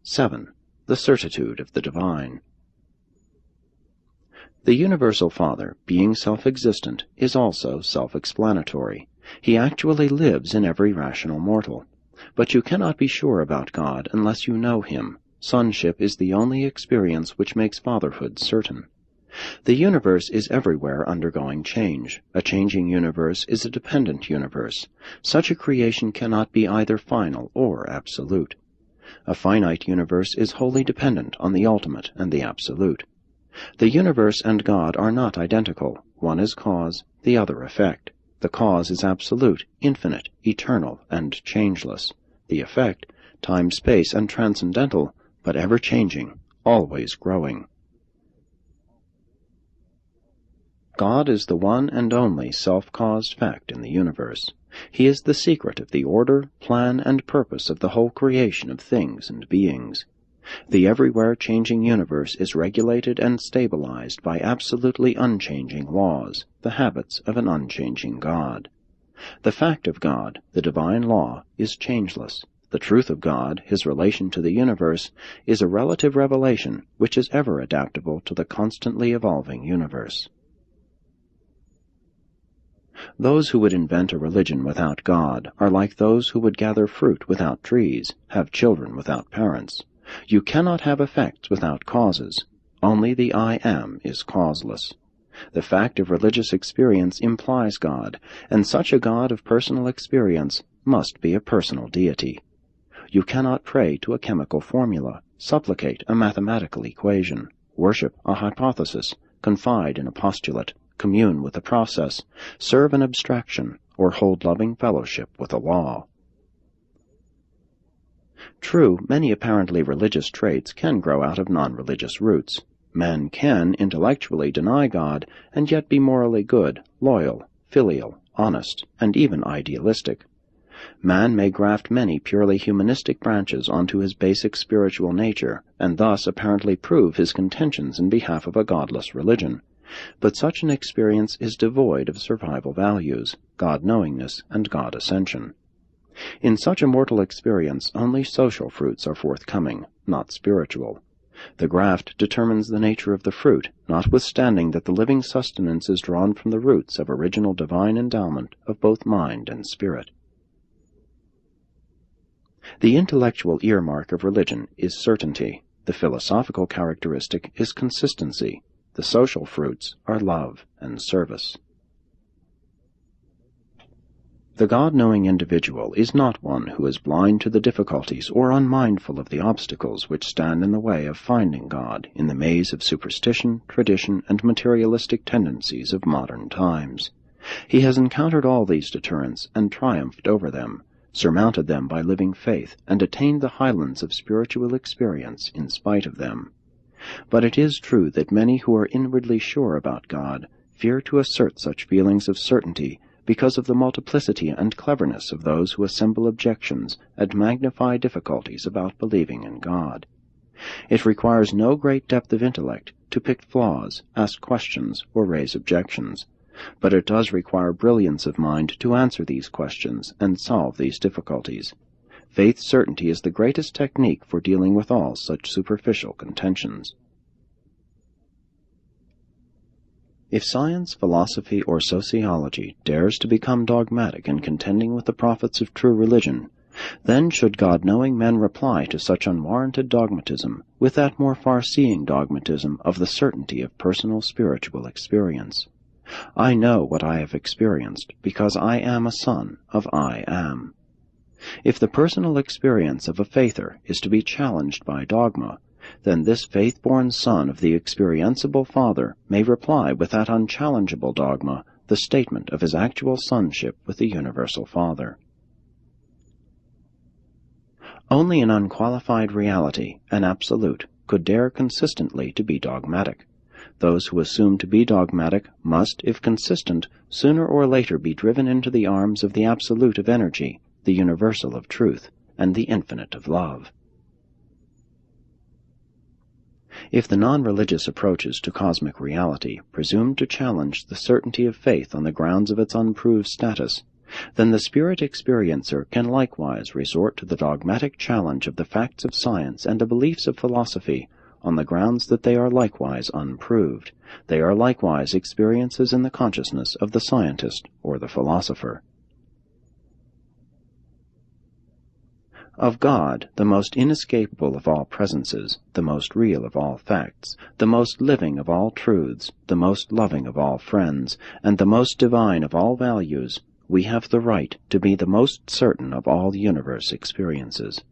7. The Certitude of the Divine. The Universal Father, being self-existent, is also self-explanatory. He actually lives in every rational mortal. But you cannot be sure about God unless you know Him. Sonship is the only experience which makes fatherhood certain. The universe is everywhere undergoing change. A changing universe is a dependent universe. Such a creation cannot be either final or absolute. A finite universe is wholly dependent on the ultimate and the absolute. The universe and God are not identical. One is cause, the other effect. The cause is absolute, infinite, eternal, and changeless. The effect, time, space, and transcendental, but ever-changing, always growing. God is the one and only self-caused fact in the universe. He is the secret of the order, plan, and purpose of the whole creation of things and beings. The everywhere changing universe is regulated and stabilized by absolutely unchanging laws, the habits of an unchanging God. The fact of God, the divine law, is changeless. The truth of God, His relation to the universe, is a relative revelation which is ever adaptable to the constantly evolving universe. Those who would invent a religion without God are like those who would gather fruit without trees, have children without parents. You cannot have effects without causes. Only the I Am is causeless. The fact of religious experience implies God, and such a God of personal experience must be a personal deity. You cannot pray to a chemical formula, supplicate a mathematical equation, worship a hypothesis, confide in a postulate, commune with a process, serve an abstraction, or hold loving fellowship with a law. True, many apparently religious traits can grow out of non-religious roots. Men can intellectually deny God and yet be morally good, loyal, filial, honest, and even idealistic. Man may graft many purely humanistic branches onto his basic spiritual nature, and thus apparently prove his contentions in behalf of a godless religion. But such an experience is devoid of survival values, God-knowingness, and God-ascension. In such a mortal experience, only social fruits are forthcoming, not spiritual. The graft determines the nature of the fruit, notwithstanding that the living sustenance is drawn from the roots of original divine endowment of both mind and spirit. The intellectual earmark of religion is certainty. The philosophical characteristic is consistency. The social fruits are love and service. The God-knowing individual is not one who is blind to the difficulties or unmindful of the obstacles which stand in the way of finding God in the maze of superstition, tradition, and materialistic tendencies of modern times. He has encountered all these deterrents and triumphed over them, surmounted them by living faith, and attained the highlands of spiritual experience in spite of them. But it is true that many who are inwardly sure about God fear to assert such feelings of certainty because of the multiplicity and cleverness of those who assemble objections and magnify difficulties about believing in God. It requires no great depth of intellect to pick flaws, ask questions, or raise objections, but it does require brilliance of mind to answer these questions and solve these difficulties. Faith certainty is the greatest technique for dealing with all such superficial contentions. If science, philosophy, or sociology dares to become dogmatic in contending with the prophets of true religion, then should God-knowing men reply to such unwarranted dogmatism with that more far-seeing dogmatism of the certainty of personal spiritual experience. I know what I have experienced because I am a son of I Am. If the personal experience of a faither is to be challenged by dogma, then this faith-born son of the experienceable Father may reply with that unchallengeable dogma the statement of his actual sonship with the universal Father. Only an unqualified reality, an absolute, could dare consistently to be dogmatic. Those who assume to be dogmatic must, if consistent, sooner or later be driven into the arms of the absolute of energy, the universal of truth, and the infinite of love. If the non-religious approaches to cosmic reality presume to challenge the certainty of faith on the grounds of its unproved status, then the spirit experiencer can likewise resort to the dogmatic challenge of the facts of science and the beliefs of philosophy on the grounds that they are likewise unproved. They are likewise experiences in the consciousness of the scientist or the philosopher. Of God, the most inescapable of all presences, the most real of all facts, the most living of all truths, the most loving of all friends, and the most divine of all values, we have the right to be the most certain of all universe experiences.